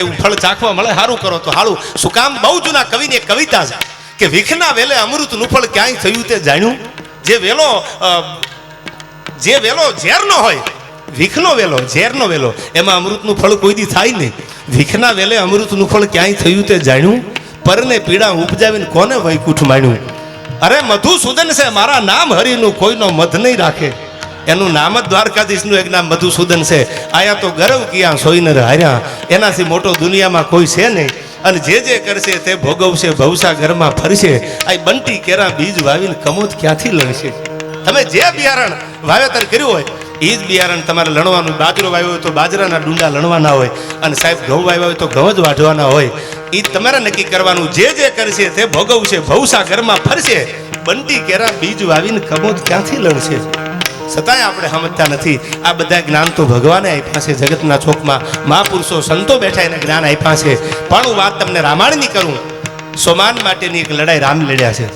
એવું ફળ ચાખવા મળે સારું કરો તો હારું. શું કામ? બહુ જૂના કવિની એક કવિતા છે કે વિખના વેલે અમૃતનું ફળ ક્યાંય થયું તે જાણ્યું. જે વેલો ઝેરનો હોય, વિખનો વેલો ઝેરનો વેલો, એમાં અમૃતનું ફળ કોઈ દી થાય નહીં. વિખના વેલે અમૃતનું ફળ ક્યાંય થયું તે જાણ્યું, પરને પીડા ઉપજાવીને કોને વૈકુંઠ માણ્યું. અરે મધુસૂદન છે મારા નામ હરિનું, કોઈનો મધ નહીં રાખે. એનું નામ જ દ્વારકાધીશનું એક નામ મધુસૂદન છે. આયા તો ગરવ કિયા સોઈનર હાર્યા, એનાથી મોટો દુનિયામાં કોઈ છે નહીં. અને જે કરશે તે ભોગવશે, ભવસા ઘરમાં ફરશે. આ બંટી કેરા બીજ વાવીને કમોદ ક્યાંથી લણશે. તમે જે બિયારણ વાવેતર કર્યું હોય એ જ બિયારણ તમારે લણવાનું. બાજરો વાવ્યો હોય તો બાજરાના ડુંડા લણવાના હોય, અને સાહેબ ઘઉં વાવ્યા હોય તો ઘઉં જ વાઢવાના હોય. એ તમારે નક્કી કરવાનું. જે કરશે તે ભોગવશે, ભવસા ઘરમાં ફરશે. બંટી કેરા બીજ વાવીને કમોદ ક્યાંથી લણશે. છતાંય આપણે સમજતા નથી. આ બધા જ્ઞાન તો ભગવાને આપ્યા છે. જગતના ચોકમાં મહાપુરુષો સંતો બેઠા એને જ્ઞાન આપ્યા છે. પણ હું વાત તમને રામાયણની કરું. સોમાન માટેની એક લડાઈ રામ લડ્યા છે.